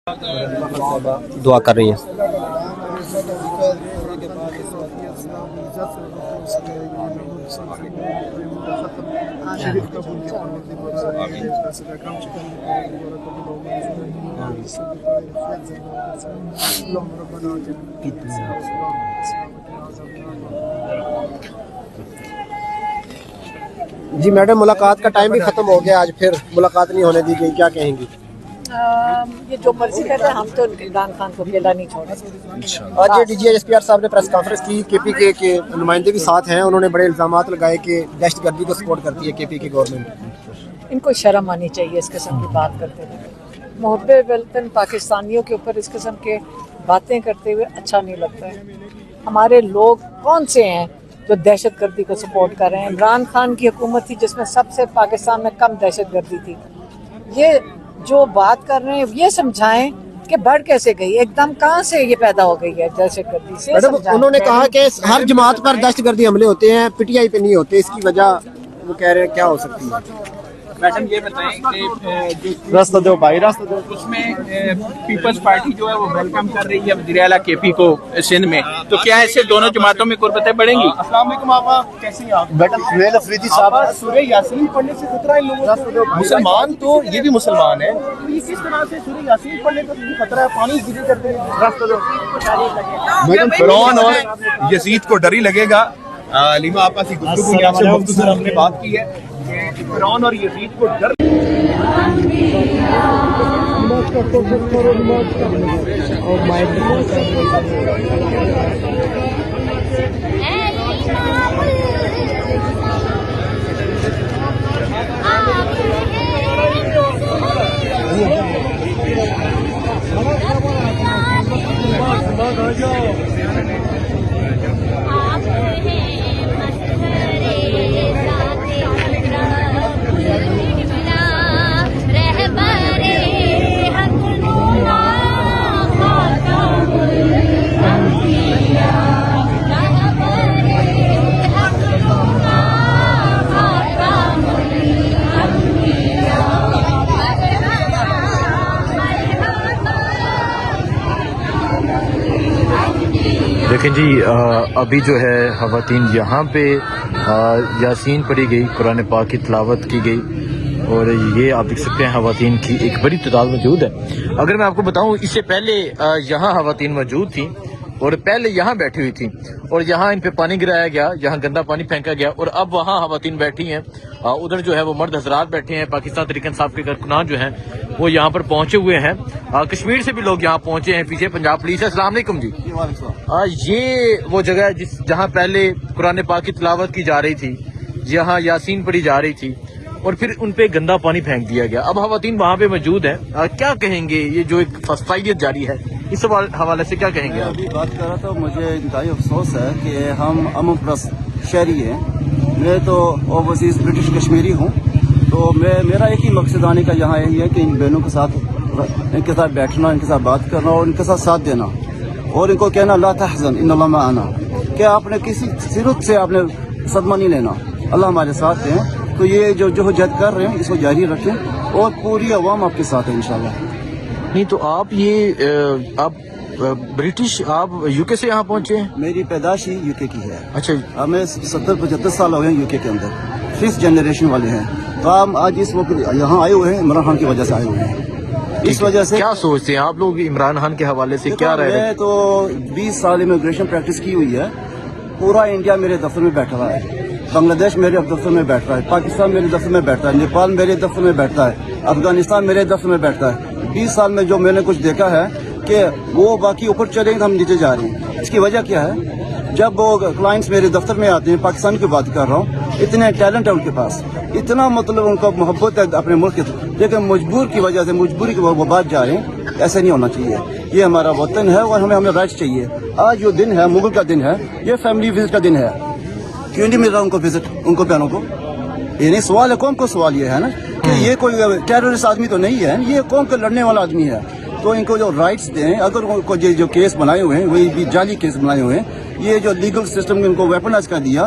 دعا کر رہی ہیں. جی میڈم، ملاقات کا ٹائم بھی ختم ہو گیا، آج پھر ملاقات نہیں ہونے دی گئی، کیا کہیں گی؟ یہ جو مرضی کرتے ہیں، ہم تو عمران خان کو اکیلا نہیں چھوڑیں. آج D G S P R صاحب نے پریس کانفرنس کی، کے پی کے نمائندے بھی ساتھ ہیں، انہوں نے بڑے الزامات لگائے کہ دہشت گردی کو سپورٹ کرتی ہے کے پی کی گورنمنٹ. ان کو شرم آنی چاہیے اس قسم کی بات کرتے ہوئے. محب وطن پاکستانیوں کے اوپر اس قسم کے باتیں کرتے ہوئے اچھا نہیں لگتا ہے. ہمارے لوگ کون سے ہیں جو دہشت گردی کو سپورٹ کر رہے ہیں؟ عمران خان کی حکومت تھی جس میں سب سے پاکستان میں کم دہشت گردی تھی. یہ جو بات کر رہے ہیں یہ سمجھائیں کہ بڑھ کیسے گئی، ایک دم کہاں سے یہ پیدا ہو گئی ہے دہشت گردی سے. انہوں نے کہا کہ ہر جماعت پر دہشت گردی حملے ہوتے ہیں، پی ٹی آئی پہ نہیں ہوتے، اس کی وجہ وہ کہہ رہے ہیں کیا ہو سکتی ہے؟ میڈم یہ بتائیں کہ راستہ دو بھائی، راستہ دو. اس میں پیپلز پارٹی جو ہے وہ ویلکم کر رہی ہے وزیر اعلیٰ کے پی کو سندھ میں، تو کیا ایسے دونوں جماعتوں میں قربتیں بڑھیں گی؟ السلام علیکم آپا، کیسی ہیں آپ؟ میڈم سہیل افریدی صاحب، سورہ یاسین پڑھنے سے خطرہ ہے ان لوگوں کو. مسلمان تو یہ بھی مسلمان ہیں، تو یہ کس طرح سے سورہ یاسین پڑھنے کا خطرہ ہے؟ پانی گری کرتے ہیں. میڈم فرعون اور یزید کو ڈر ہی لگے گا. لیما آپا سے گفتگو کی، آپ سے مختصر ہم نے بات کی ہے کہ فرعون اور یزید کو ڈر دیکھیں جی، ابھی جو ہے خواتین یہاں پہ یاسین پڑھی گئی، قرآن پاک کی تلاوت کی گئی، اور یہ آپ دیکھ سکتے ہیں خواتین کی ایک بڑی تعداد موجود ہے. اگر میں آپ کو بتاؤں، اس سے پہلے یہاں خواتین موجود تھیں اور پہلے یہاں بیٹھی ہوئی تھیں، اور یہاں ان پہ پانی گرایا گیا، یہاں گندا پانی پھینکا گیا، اور اب وہاں خواتین بیٹھی ہیں. ادھر جو ہے وہ مرد حضرات بیٹھے ہیں. پاکستان تحریک انصاف کے کارکنان جو ہیں وہ یہاں پر پہنچے ہوئے ہیں. کشمیر سے بھی لوگ یہاں پہنچے ہیں. پیچھے پنجاب پولیس ہے. السلام علیکم جی. یہ وہ جگہ ہے جہاں پہلے قرآن پاک کی تلاوت کی جا رہی تھی، جہاں یاسین پڑھی جا رہی تھی، اور پھر ان پہ گندا پانی پھینک دیا گیا. اب خواتین وہاں پہ موجود ہیں. کیا کہیں گے یہ جو ایک فسادیت جاری ہے، اس حوالے سے کیا کہیں گے؟ ابھی بات کر رہا تھا، مجھے انتہائی افسوس ہے کہ ہم امن پرست شہری ہیں. میں تو اوورسیز برٹش کشمیری ہوں، تو میرا ایک ہی مقصد آنے کا یہاں یہی ہے کہ ان بہنوں کے ساتھ بیٹھنا، ان کے ساتھ بات کرنا اور ان کے ساتھ ساتھ دینا، اور ان کو کہنا لا تحزن ان اللہ معنا، کہ آپ نے کسی صرف سے آپ نے صدمہ نہیں لینا، اللہ ہمارے ساتھ ہیں. تو یہ جو جہد کر رہے ہیں اس کو جاری رکھیں، اور پوری عوام آپ کے ساتھ ہے انشاءاللہ. نہیں تو آپ برٹش، آپ یو کے سے یہاں پہنچے ہیں؟ میری پیدائش ہی یو کے کی ہے. اچھا، ہمیں 70-75 سال ہو گئے ہیں یو کے اندر، 5th جنریشن والے ہیں. تو ہم آج اس وقت یہاں آئے ہوئے ہیں، عمران خان کی وجہ سے آئے ہوئے ہیں. اس وجہ سے کیا سوچتے ہیں آپ لوگ عمران خان کے حوالے سے؟ کیا رہے؟ میں تو 20 سال امیگریشن پریکٹس کی ہوئی ہے. پورا انڈیا میرے دفتر میں بیٹھا ہوا ہے، بنگلہ دیش میرے دفتر میں بیٹھ رہا ہے، پاکستان میرے دفتر میں بیٹھتا ہے، نیپال میرے دفتر میں بیٹھتا ہے، افغانستان میرے دفتر میں بیٹھتا ہے. 20 سال میں جو میں نے کچھ دیکھا ہے کہ وہ باقی اوپر چلے گئے، ہم نیچے جا رہے ہیں. اس کی وجہ کیا ہے؟ جب وہ کلائنٹس میرے دفتر میں آتے ہیں، پاکستان کی بات کر رہا ہوں، اتنے ٹیلنٹ ہے ان کے پاس، اتنا مطلب ان کا محبت ہے اپنے ملک کے، لیکن مجبوری کی وجہ سے وہ بات جا رہے ہیں. ایسا نہیں ہونا چاہیے. یہ ہمارا وطن ہے اور ہمیں رائٹس چاہیے. آج جو دن ہے مغل کا دن ہے، یہ فیملی وزٹ کا دن ہے. کیوں نہیں مل رہا ان کو وزٹ، ان کو بہنوں کو؟ یہ نہیں سوال ہے، قوم کو سوال یہ ہے نا کہ یہ کوئی ٹیررسٹ آدمی تو نہیں ہے، یہ قوم کا لڑنے والا آدمی ہے. تو ان کو جو رائٹس دیں. اگر ان کو جو کیس بنائے ہوئے ہیں وہی بھی جعلی کیس بنائے ہوئے ہیں، یہ جو لیگل سسٹم نے ان کو ویپنائز کر دیا،